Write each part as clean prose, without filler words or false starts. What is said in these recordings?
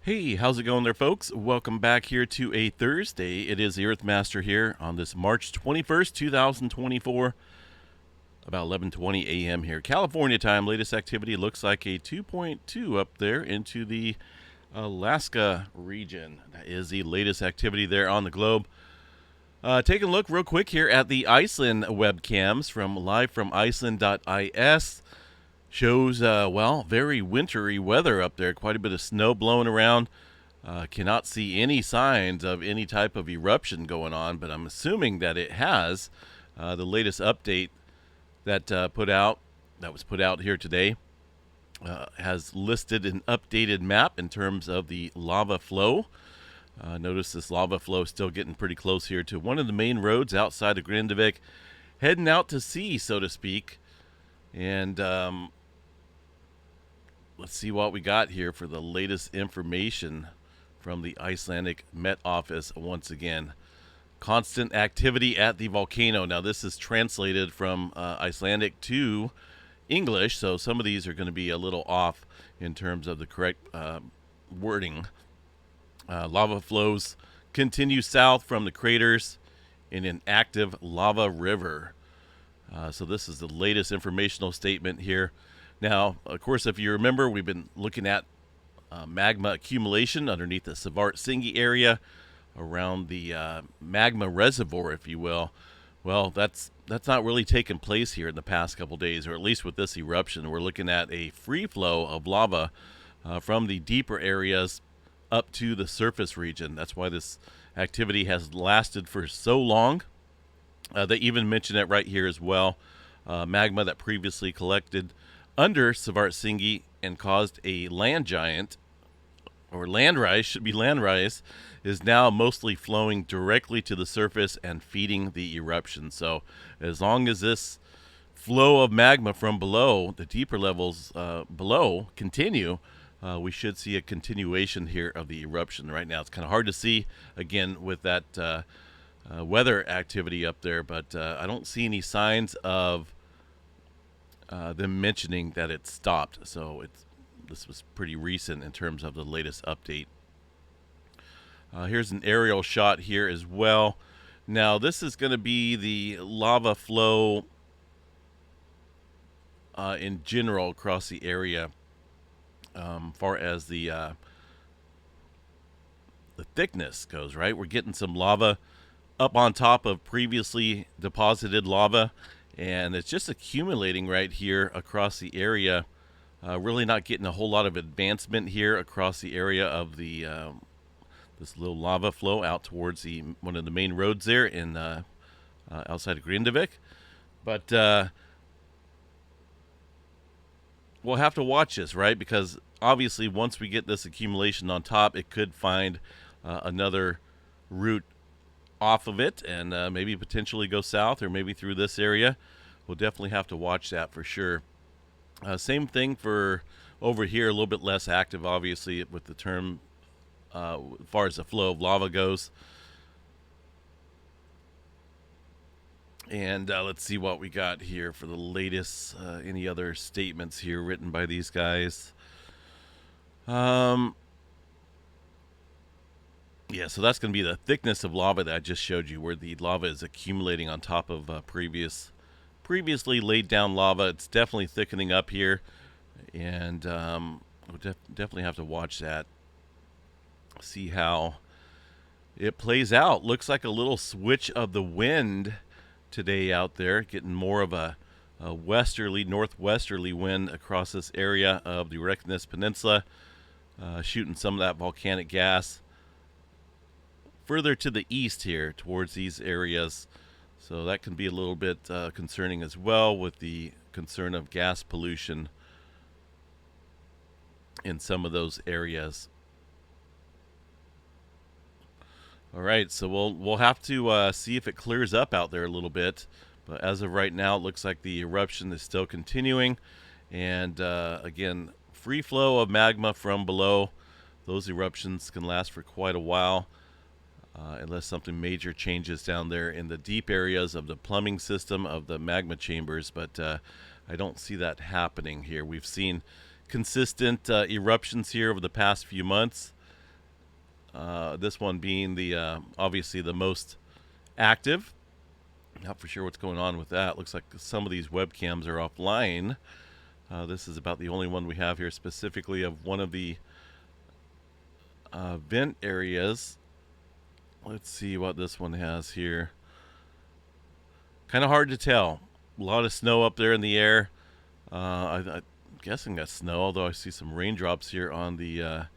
Hey, how's it going there, folks? Welcome back here to a Thursday. It is the Earthmaster here on this March 21st, 2024, about 11:20 a.m. here. California time. Latest activity looks like a 2.2 up there into the Alaska region. That is the latest activity there on the globe. Taking a look real quick here at the Iceland webcams from live from Iceland.is. Shows, very wintry weather up there. Quite a bit of snow blowing around. Cannot see any signs of any type of eruption going on, but I'm assuming that it has. The latest update that was put out here today has listed an updated map in terms of the lava flow. Notice this lava flow is still getting pretty close here to one of the main roads outside of Grindavik, heading out to sea, so to speak. And let's see what we got here for the latest information from the Icelandic Met Office once again. Constant activity at the volcano. Now, this is translated from Icelandic to English, so some of these are going to be a little off in terms of the correct wording. Lava flows continue south from the craters in an active lava river. So this is the latest informational statement here. Now, of course, if you remember, we've been looking at magma accumulation underneath the Svartsengi area around the magma reservoir, if you will. Well, that's not really taken place here in the past couple days, or at least with this eruption. We're looking at a free flow of lava from the deeper areas up to the surface region. That's why this activity has lasted for so long. They even mention it right here as well. Magma that previously collected under Svartsengi and caused a land giant, or landrise, should be landrise, is now mostly flowing directly to the surface and feeding the eruption. So as long as this flow of magma from below, the deeper levels below, continue, we should see a continuation here of the eruption. Right now it's kind of hard to see, again, with that weather activity up there, but I don't see any signs of them mentioning that it stopped. So this was pretty recent in terms of the latest update. Here's an aerial shot here as well. Now, this is going to be the lava flow in general across the area, far as the thickness goes, right? We're getting some lava up on top of previously deposited lava, and it's just accumulating right here across the area. Really not getting a whole lot of advancement here across the area of the this little lava flow out towards one of the main roads there in outside of Grindavik. But we'll have to watch this, right? Because obviously once we get this accumulation on top, it could find another route off of it and maybe potentially go south or maybe through this area. We'll definitely have to watch that for sure. Same thing for over here, a little bit less active, obviously, with the term as far as the flow of lava goes. And let's see what we got here for the latest, any other statements here written by these guys. Yeah, so that's going to be the thickness of lava that I just showed you, where the lava is accumulating on top of previously laid down lava. It's definitely thickening up here, and we'll definitely have to watch that, see how it plays out. Looks like a little switch of the wind today out there, getting more of a northwesterly wind across this area of the Reykjanes Peninsula, shooting some of that volcanic gas further to the east here towards these areas. So that can be a little bit concerning as well, with the concern of gas pollution in some of those areas. All right, so we'll have to see if it clears up out there a little bit. But as of right now, it looks like the eruption is still continuing. And again, free flow of magma from below. Those eruptions can last for quite a while. Unless something major changes down there in the deep areas of the plumbing system of the magma chambers, but I don't see that happening here. We've seen consistent eruptions here over the past few months, This one being the obviously the most active. Not for sure what's going on with that. Looks like some of these webcams are offline. This is about the only one we have here, specifically of one of the vent areas. Let's see what this one has here. Kind of hard to tell. A lot of snow up there in the air. I'm guessing that's snow, although I see some raindrops here on the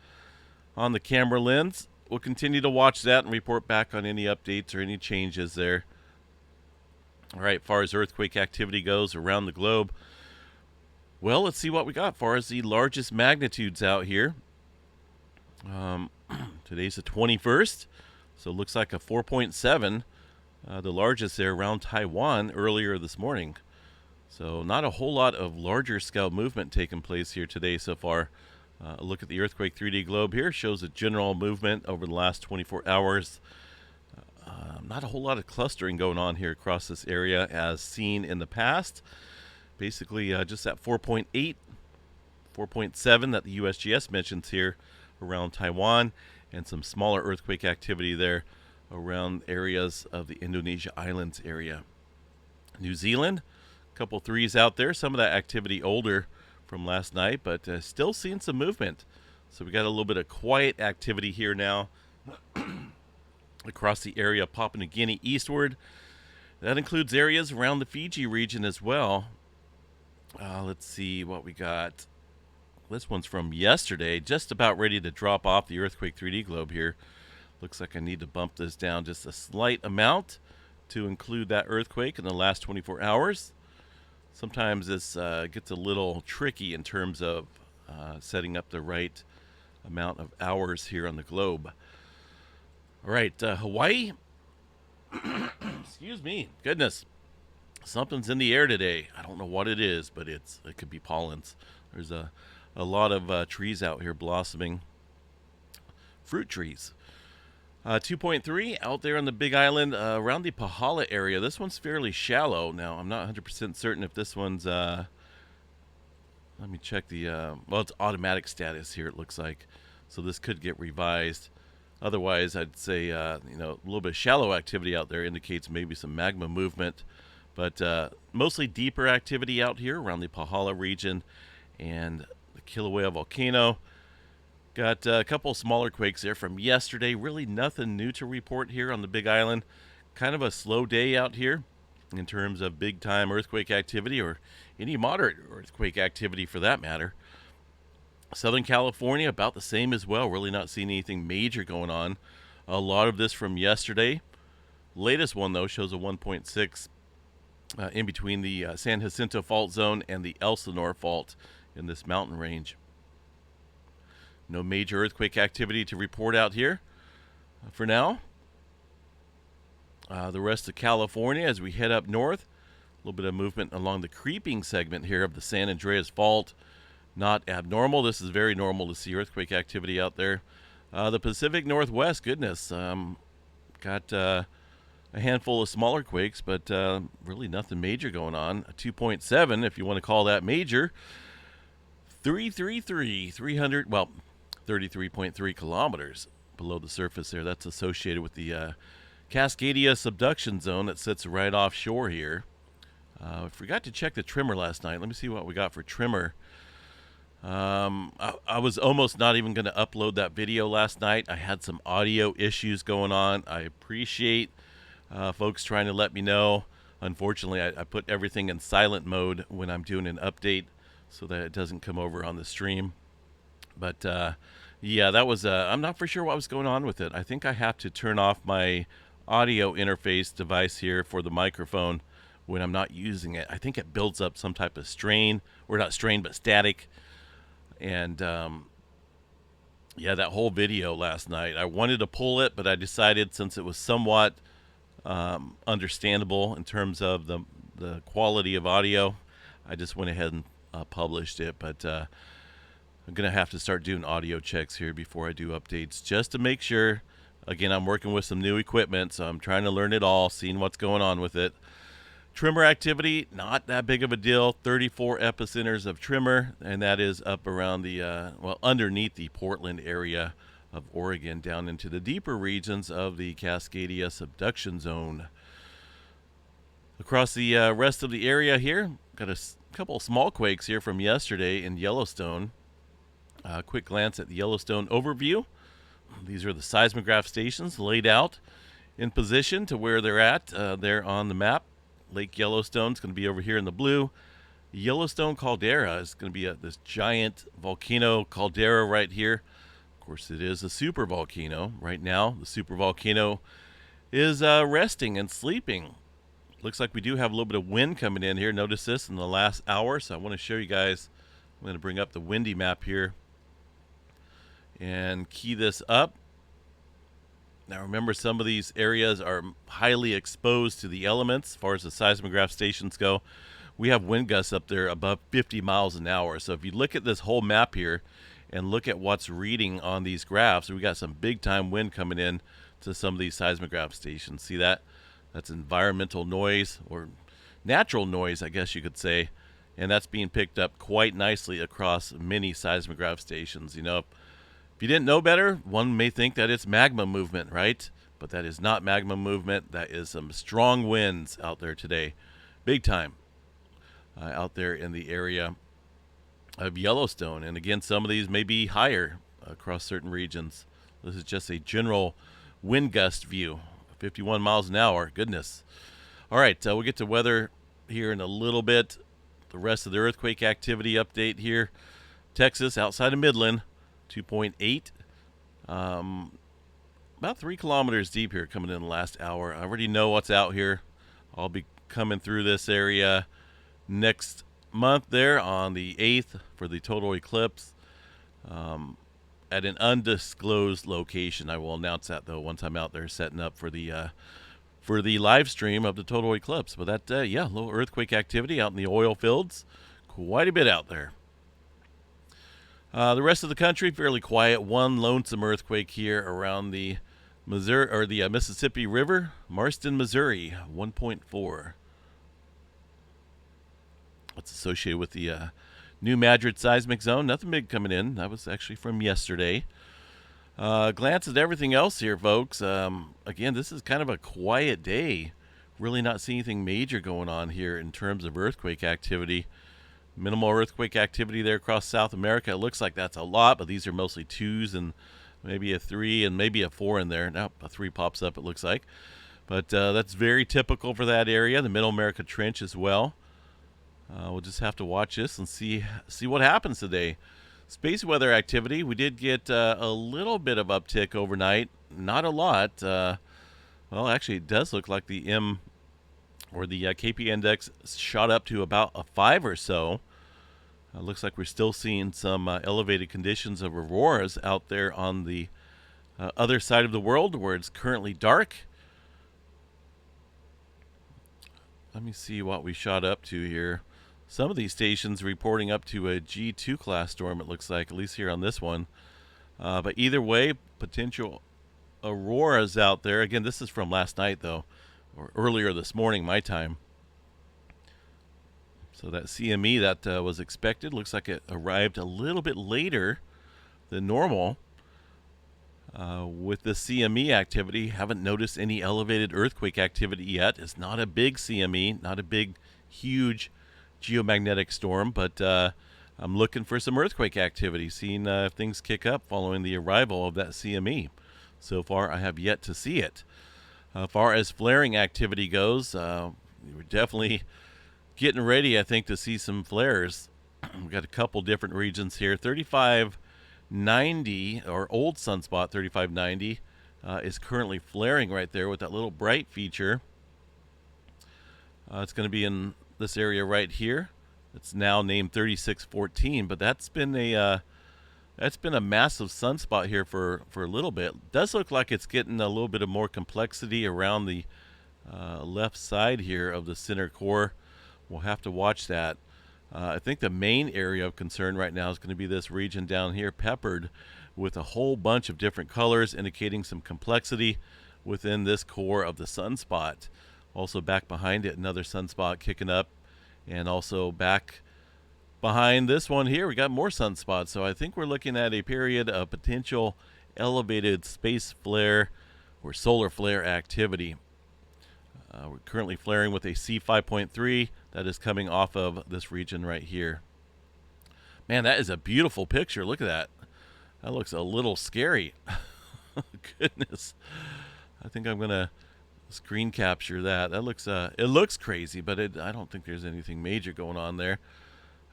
camera lens. We'll continue to watch that and report back on any updates or any changes there. All right, as far as earthquake activity goes around the globe, well, let's see what we got as far as the largest magnitudes out here. Today's the 21st, so it looks like a 4.7, the largest there around Taiwan earlier this morning. So not a whole lot of larger scale movement taking place here today so far. A look at the earthquake 3D globe here shows a general movement over the last 24 hours. Not a whole lot of clustering going on here across this area as seen in the past. Basically just that 4.8, 4.7 that the USGS mentions here around Taiwan, and some smaller earthquake activity there around areas of the Indonesia Islands area. New Zealand, a couple threes out there. Some of that activity older from last night, but still seeing some movement. So we got a little bit of quiet activity here now across the area of Papua New Guinea eastward. That includes areas around the Fiji region as well. Let's see what we got. This one's from yesterday, just about ready to drop off the earthquake 3D globe here. Looks like I need to bump this down just a slight amount to include that earthquake in the last 24 hours. Sometimes this gets a little tricky in terms of setting up the right amount of hours here on the globe. All right, Hawaii. Excuse me. Goodness. Something's in the air today. I don't know what it is, but it could be pollens. There's a lot of trees out here blossoming. Fruit trees. 2.3 out there on the Big Island around the Pahala area. This one's fairly shallow. Now, I'm not 100% certain if this one's... let me check the... well, it's automatic status here, it looks like. So this could get revised. Otherwise, I'd say, a little bit of shallow activity out there indicates maybe some magma movement. But mostly deeper activity out here around the Pahala region and the Kilauea volcano. Got a couple smaller quakes there from yesterday. Really nothing new to report here on the Big Island. Kind of a slow day out here in terms of big-time earthquake activity or any moderate earthquake activity for that matter. Southern California, about the same as well. Really not seeing anything major going on. A lot of this from yesterday. Latest one, though, shows a 1.6 in between the San Jacinto fault zone and the Elsinore fault in this mountain range. No major earthquake activity to report out here for now. The rest of California, as we head up north, a little bit of movement along the creeping segment here of the San Andreas Fault. Not abnormal. This is very normal to see earthquake activity out there. The Pacific Northwest, goodness, got a handful of smaller quakes, but really nothing major going on. A 2.7, if you want to call that major. 33.3 kilometers below the surface there. That's associated with the Cascadia subduction zone that sits right offshore here. I forgot to check the tremor last night. Let me see what we got for tremor. I was almost not even going to upload that video last night. I had some audio issues going on. I appreciate folks trying to let me know. Unfortunately, I put everything in silent mode when I'm doing an update so that it doesn't come over on the stream. But yeah, that was I'm not for sure what was going on with it. I think I have to turn off my audio interface device here for the microphone when I'm not using it. I think it builds up some type of strain, or not strain, but static. And yeah, that whole video last night, I wanted to pull it, but I decided since it was somewhat understandable in terms of the quality of audio, I just went ahead and published it. But I'm going to have to start doing audio checks here before I do updates, just to make sure. Again, I'm working with some new equipment, so I'm trying to learn it all, seeing what's going on with it. Tremor activity, not that big of a deal. 34 epicenters of tremor, and that is up around the, well, underneath the Portland area of Oregon down into the deeper regions of the Cascadia subduction zone. Across the rest of the area here, got a couple of small quakes here from yesterday in Yellowstone. Quick glance at the Yellowstone overview. These are the seismograph stations laid out in position to where they're at there on the map. Lake Yellowstone is going to be over here in the blue. Yellowstone caldera is going to be this giant volcano caldera right here. Of course, it is a supervolcano. Right now, the supervolcano is resting and sleeping. Looks like we do have a little bit of wind coming in here. Notice this in the last hour. So I want to show you guys. I'm going to bring up the windy map here and key this up. Now remember, some of these areas are highly exposed to the elements as far as the seismograph stations go. We have wind gusts up there above 50 miles an hour. So if you look at this whole map here and look at what's reading on these graphs, we got some big time wind coming in to some of these seismograph stations. See that? That's environmental noise, or natural noise, I guess you could say. And that's being picked up quite nicely across many seismograph stations. You know, if you didn't know better, one may think that it's magma movement, right? But that is not magma movement. That is some strong winds out there today. Big time out there in the area of Yellowstone. And again, some of these may be higher across certain regions. This is just a general wind gust view. 51 miles an hour. Goodness. All right, we'll get to weather here in a little bit. The rest of the earthquake activity update here. Texas, outside of Midland, 2.8. About 3 kilometers deep here coming in the last hour. I already know what's out here. I'll be coming through this area next month there on the 8th for the total eclipse. At an undisclosed location. I will announce that though once I'm out there setting up for the live stream of the total eclipse. But that yeah, a little earthquake activity out in the oil fields, quite a bit out there. The rest of the country fairly quiet. One lonesome earthquake here around the Missouri or the Mississippi River, Marston, Missouri, 1.4. That's associated with the New Madrid seismic zone. Nothing big coming in. That was actually from yesterday. Glance at everything else here, folks. Again, this is kind of a quiet day. Really not seeing anything major going on here in terms of earthquake activity. Minimal earthquake activity there across South America. It looks like that's a lot, but these are mostly 2s and maybe a 3 and maybe a 4 in there. Now a 3 pops up, it looks like. But that's very typical for that area. The Middle America Trench as well. We'll just have to watch this and see what happens today. Space weather activity, we did get a little bit of uptick overnight. Not a lot. Well, actually, it does look like the M or the KP index shot up to about a 5 or so. Looks like we're still seeing some elevated conditions of auroras out there on the other side of the world where it's currently dark. Let me see what we shot up to here. Some of these stations reporting up to a G2 class storm, it looks like, at least here on this one. But either way, potential auroras out there. Again, this is from last night, though, or earlier this morning, my time. So that CME that was expected looks like it arrived a little bit later than normal. With the CME activity, haven't noticed any elevated earthquake activity yet. It's not a big CME, not a big, huge geomagnetic storm, but I'm looking for some earthquake activity, seeing if things kick up following the arrival of that CME. So far, I have yet to see it. As far as flaring activity goes, we're definitely getting ready, I think, to see some flares. We've got a couple different regions here. 3590, or old sunspot 3590, is currently flaring right there with that little bright feature. It's going to be in this area right here. It's now named 3614, but that's been a massive sunspot here for a little bit. It does look like it's getting a little bit of more complexity around the left side here of the center core. We'll have to watch that. I think the main area of concern right now is going to be this region down here, peppered with a whole bunch of different colors, indicating some complexity within this core of the sunspot. Also back behind it, another sunspot kicking up, and also back behind this one here, we got more sunspots. So I think we're looking at a period of potential elevated space flare or solar flare activity. We're currently flaring with a C5.3 that is coming off of this region right here. Man, that is a beautiful picture. Look at that. That looks a little scary. Goodness. I think I'm going to screen capture that. That looks it looks crazy, but I don't think there's anything major going on there.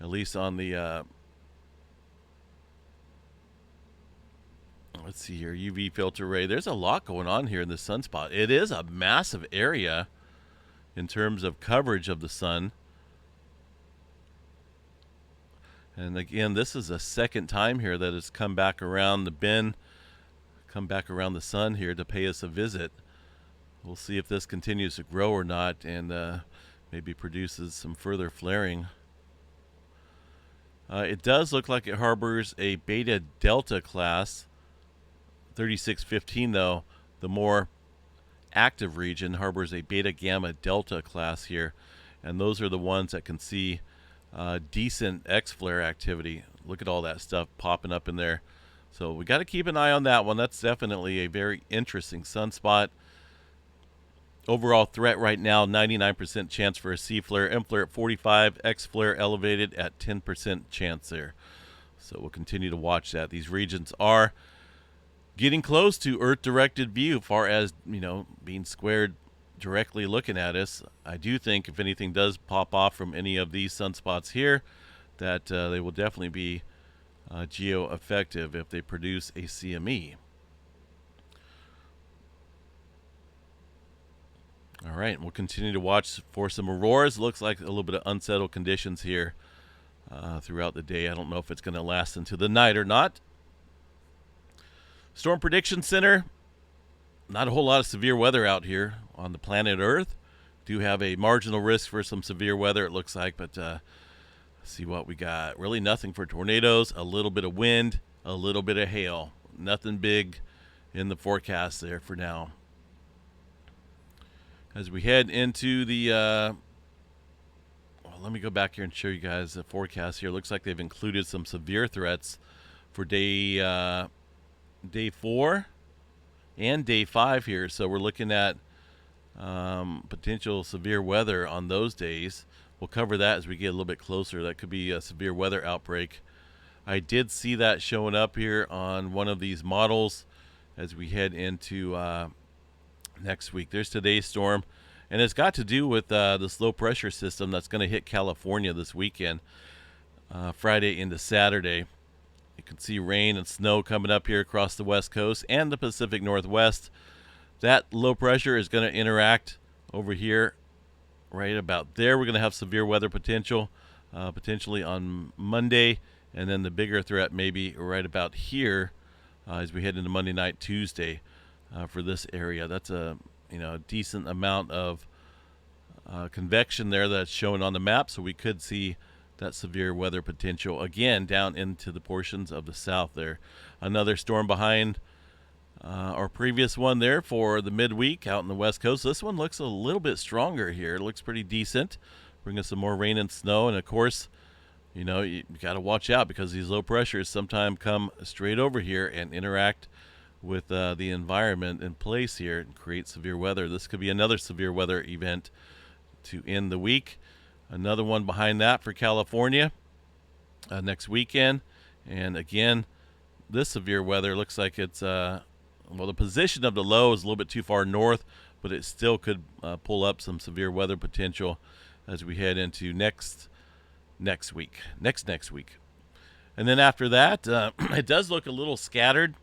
At least on the let's see here, UV filter array. There's a lot going on here in the sunspot. It is a massive area in terms of coverage of the sun. And again, this is the second time here that it's come back around the bend, come back around the sun here to pay us a visit. We'll see if this continues to grow or not, and maybe produces some further flaring. It does look like it harbors a beta delta class. 3615, though, the more active region, harbors a beta gamma delta class here, and those are the ones that can see decent X-flare activity. Look at all that stuff popping up in there. So we got to keep an eye on that one. That's definitely a very interesting sunspot. Overall threat right now, 99% chance for a C flare, M flare at 45, X flare elevated at 10% chance there. So we'll continue to watch that. These regions are getting close to Earth-directed view, far as, you know, being squared directly looking at us. I do think if anything does pop off from any of these sunspots here, that they will definitely be geo-effective if they produce a CME. All right, we'll continue to watch for some auroras. Looks like a little bit of unsettled conditions here throughout the day. I don't know if it's going to last into the night or not. Storm Prediction Center, not a whole lot of severe weather out here on the planet Earth. Do have a marginal risk for some severe weather, it looks like, but let's see what we got. Really nothing for tornadoes, a little bit of wind, a little bit of hail. Nothing big in the forecast there for now. As we head into the, well, let me go back here and show you guys the forecast here. Looks like they've included some severe threats for day 4 and day 5 here. So we're looking at potential severe weather on those days. We'll cover that as we get a little bit closer. That could be a severe weather outbreak. I did see that showing up here on one of these models as we head into next week. There's today's storm, and it's got to do with this low pressure system that's going to hit California this weekend, Friday into Saturday. You can see rain and snow coming up here across the west coast and the Pacific Northwest. That low pressure is going to interact over here right about there. We're going to have severe weather potential potentially on Monday, and then the bigger threat maybe right about here as we head into Monday night, Tuesday. For this area, that's a decent amount of convection there that's shown on the map, so we could see that severe weather potential again down into the portions of the south there. Another storm behind our previous one there for the midweek out in the west coast. This one looks a little bit stronger here. It looks pretty decent, bringing some more rain and snow, and of course, you got to watch out because these low pressures sometimes come straight over here and interact with the environment in place here and create severe weather. This could be another severe weather event to end the week. Another one behind that for California next weekend. And again, this severe weather looks like it's, well, the position of the low is a little bit too far north, but it still could pull up some severe weather potential as we head into next week. And then after that, it does look a little scattered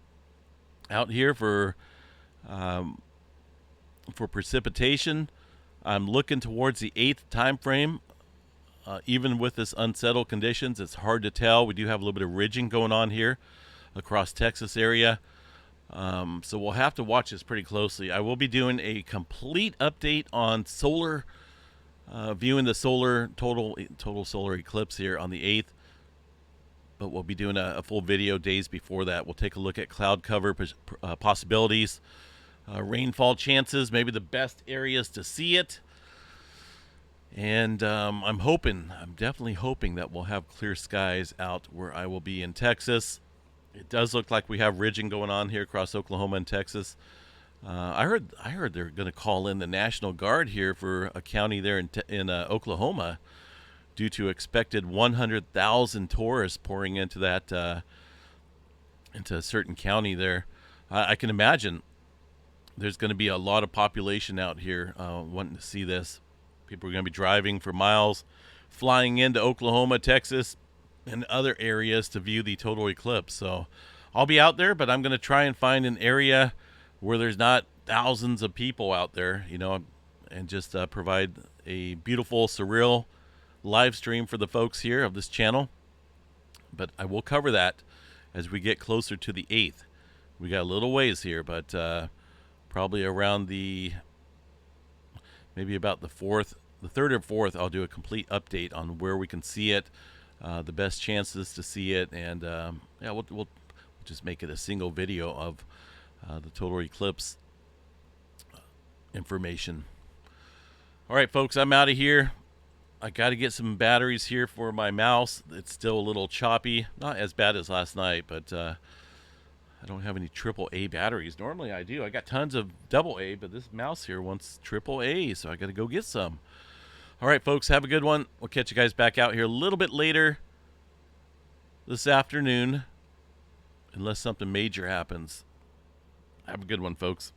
out here for precipitation. I'm looking towards the 8th time frame. Even with this unsettled conditions, it's hard to tell. We do have a little bit of ridging going on here across Texas area. So we'll have to watch this pretty closely. I will be doing a complete update on solar, viewing the solar total solar eclipse here on the 8th. But we'll be doing a full video days before that. We'll take a look at cloud cover possibilities, rainfall chances, maybe the best areas to see it. And I'm definitely hoping that we'll have clear skies out where I will be in Texas. It does look like we have ridging going on here across Oklahoma and Texas. I heard they're going to call in the National Guard here for a county there in Oklahoma due to expected 100,000 tourists pouring into that into a certain county there. I can imagine there's going to be a lot of population out here wanting to see this. People are going to be driving for miles, flying into Oklahoma, Texas, and other areas to view the total eclipse. So I'll be out there, but I'm going to try and find an area where there's not thousands of people out there, and just provide a beautiful, surreal live stream for the folks here of this channel. But I will cover that as we get closer to the 8th. We got a little ways here, but probably around maybe about the 4th, the 3rd or 4th, I'll do a complete update on where we can see it, the best chances to see it, and yeah, we'll just make it a single video of the total eclipse information. All right, folks, I'm out of here. I got to get some batteries here for my mouse. It's still a little choppy, not as bad as last night, but I don't have any AAA batteries. Normally I do. I got tons of AA, but this mouse here wants AAA, so I got to go get some. All right, folks, have a good one. We'll catch you guys back out here a little bit later this afternoon, unless something major happens. Have a good one, folks.